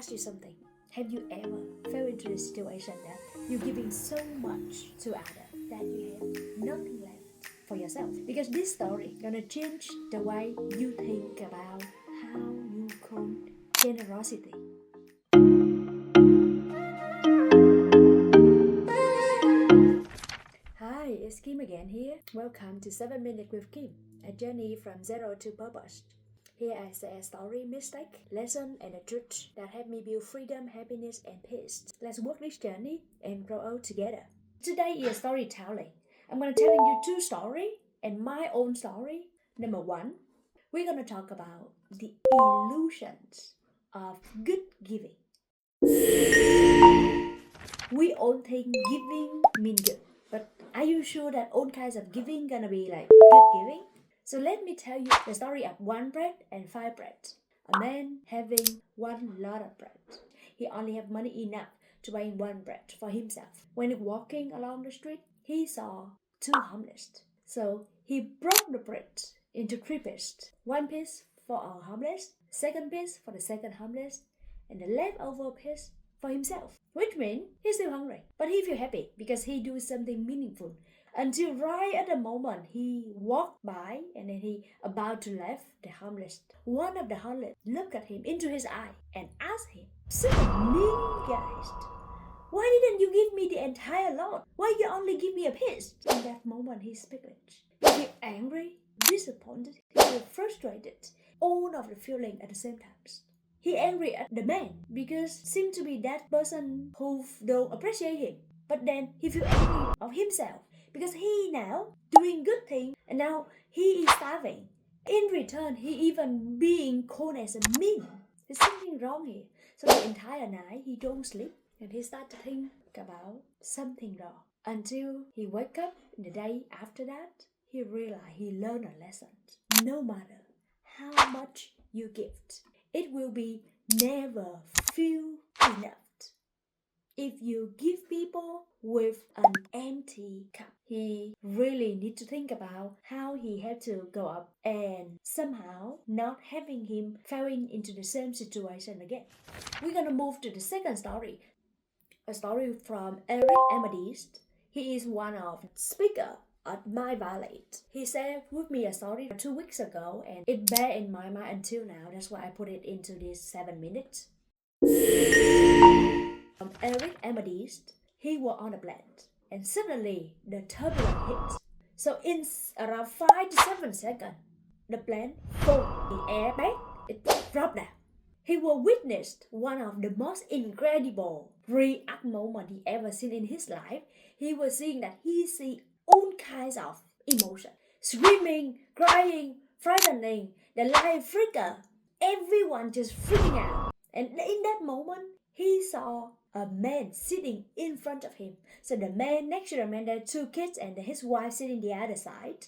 ask you something. Have you ever fell into a situation that you're giving so much to others that you have nothing left for yourself? Because this story gonna change the way you think about how you call generosity. Hi, it's Kim again here. Welcome to 7 Minutes with Kim, a journey from zero to purpose. Here I share story, mistake, lesson, and the truth that help me build freedom, happiness, and peace. Let's work this journey and grow old together. Today is storytelling. I'm gonna telling you two stories and my own story. Number one, we're gonna talk about the illusions of good giving. We all think giving means good, but are you sure that all kinds of giving gonna be like good giving? So let me tell you the story of one bread and 5 breads. A man having one lot of bread. He only have money enough to buy one bread for himself. When walking along the street, he saw 2 homeless. So he broke the bread into 3 pieces. 1 piece for our homeless, 2nd piece for the 2nd homeless, and the leftover piece for himself. Which means he's still hungry, but he feel happy because he do something meaningful. Until right at the moment he walked by and then he about to leave the homeless. One of the homeless looked at him into his eye and asked him, "So mean guys, why didn't you give me the entire lot? Why you only give me a piece?" In that moment he speaks. He feel angry, disappointed, he feel frustrated, all of the feeling at the same time. He angry at the man because seem to be that person who don't appreciate him. But then he feel angry of himself because he now doing good thing and now he is starving. In return, he even being called as a mean. There's something wrong here. So the entire night he don't sleep and he start to think about something wrong. Until he wake up in the day after that, he realized he learned a lesson. No matter how much you give, it will be never feel enough. If you give people with an empty cup, he really need to think about how he had to go up and somehow not having him falling into the same situation again. We're gonna move to the second story. A story from Eric Edmeades. He is one of the speakers at my valley. He shared with me a story 2 weeks ago and it bear in my mind until now. That's why I put it into this 7 minutes. Eric Edmeades, he was on a plane and suddenly the turbulence hit. So in around 5 to 7 seconds, the plane flew the airbag, it dropped down. He will witness one of the most incredible react moments he ever seen in his life. He was seeing that he see all kinds of emotion. Screaming, crying, frightening, the light flicker. Everyone just freaking out. And in that moment, he saw a man sitting in front of him. So the man next to the man, there are 2 kids and his wife sitting the other side.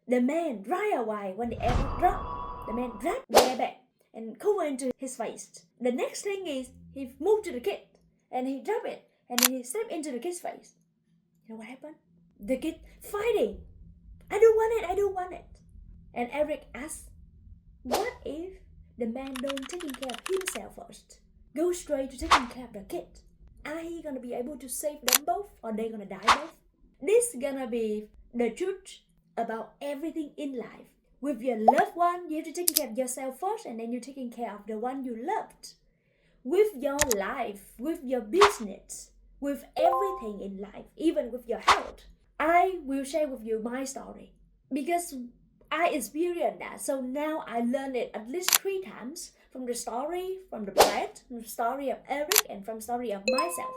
The man right away when the airbag dropped. The man grabbed the airbag and covered into his face. The next thing is he moved to the kid and he dropped it and then he stepped into the kid's face. You know what happened? The kid fighting. I don't want it. And Eric asked, what if the man don't taking care of himself first? Go straight to taking care of the kid. Are he gonna be able to save them both or they gonna die both? This gonna be the truth about everything in life. With your loved one, you have to take care of yourself first and then you're taking care of the one you loved. With your life, with your business, with everything in life, even with your health. I will share with you my story because I experienced that. So now I learned it at least 3 times from the story, from the bread, from the story of Eric, and from the story of myself.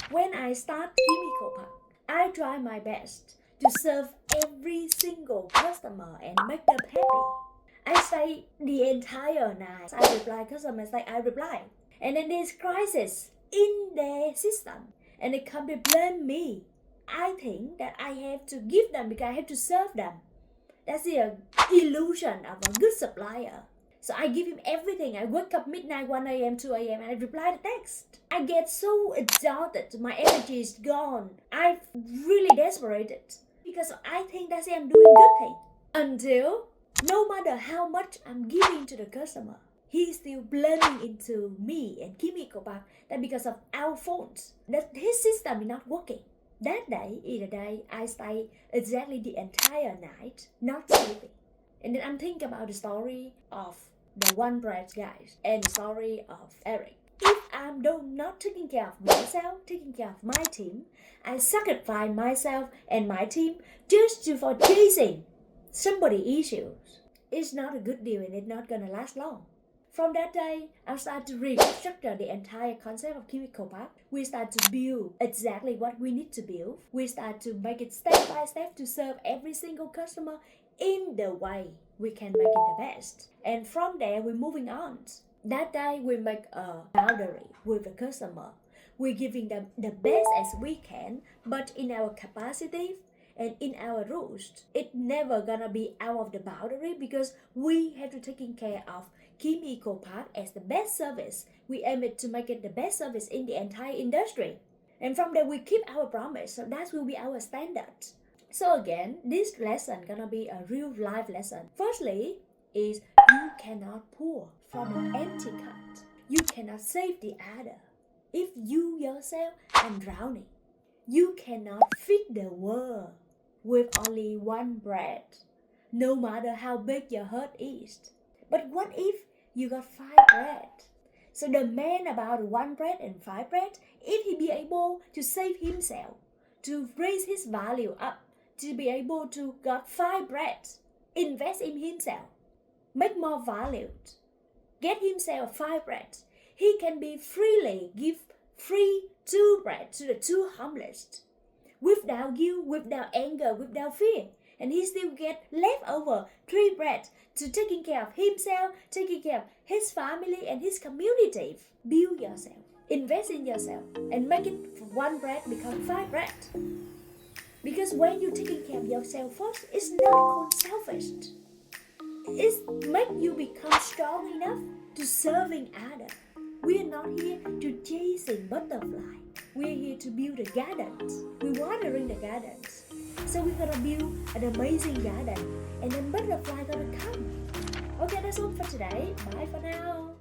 When I start KimEcopak, I try my best to serve every single customer and make them happy. I stay the entire night. I reply customers like I reply. And then there's crisis in their system. And they come to blame me. I think that I have to give them because I have to serve them. That's the illusion of a good supplier. So I give him everything. I wake up midnight, 1 a.m., 2 a.m. and I reply the text. I get so exhausted. My energy is gone. I'm really desperate because I think I'm doing good thing. Until no matter how much I'm giving to the customer, He's still blending into me and KimEcopak that because of our phones, that his system is not working. That day is the day I stay exactly the entire night, not sleeping. And then I'm thinking about the story of the one bread guys and the story of Eric. If I'm not taking care of myself, taking care of my team, I sacrifice myself and my team just for chasing somebody issues. It's not a good deal and it's not gonna last long. From that day, I started to restructure the entire concept of KimEcopak. We start to build exactly what we need to build. We start to make it step by step to serve every single customer in the way we can make it the best. And from there, we're moving on. That day, we make a boundary with the customer. We're giving them the best as we can, but in our capacity and in our rules. It's never gonna be out of the boundary because we have to taking care of KimEcopak as the best service. We aim it to make it the best service in the entire industry. And from there, we keep our promise. So that will be our standard. So again, this lesson gonna be a real life lesson. Firstly, is you cannot pour from an empty cup. You cannot save the other. If you yourself are drowning, you cannot feed the world with only one bread, no matter how big your heart is. But what if you got 5 bread? So the man about 1 bread and 5 bread, if he be able to save himself, to raise his value up, to be able to got 5 bread, invest in himself, make more value, get himself 5 bread, he can be freely give free 2 bread to the 2 homeless, without guilt, without anger, without fear. And he still get leftover 3 bread to taking care of himself, taking care of his family and his community. Build yourself, invest in yourself, and make it 1 bread become 5 bread. Because when you're taking care of yourself first, it's not called selfish. It's make you become strong enough to serving others. We are not here to chasing butterfly. We're here to build the gardens. We're watering the gardens. So we're gonna build an amazing garden, and then butterfly gonna come. Okay, that's all for today. Bye for now.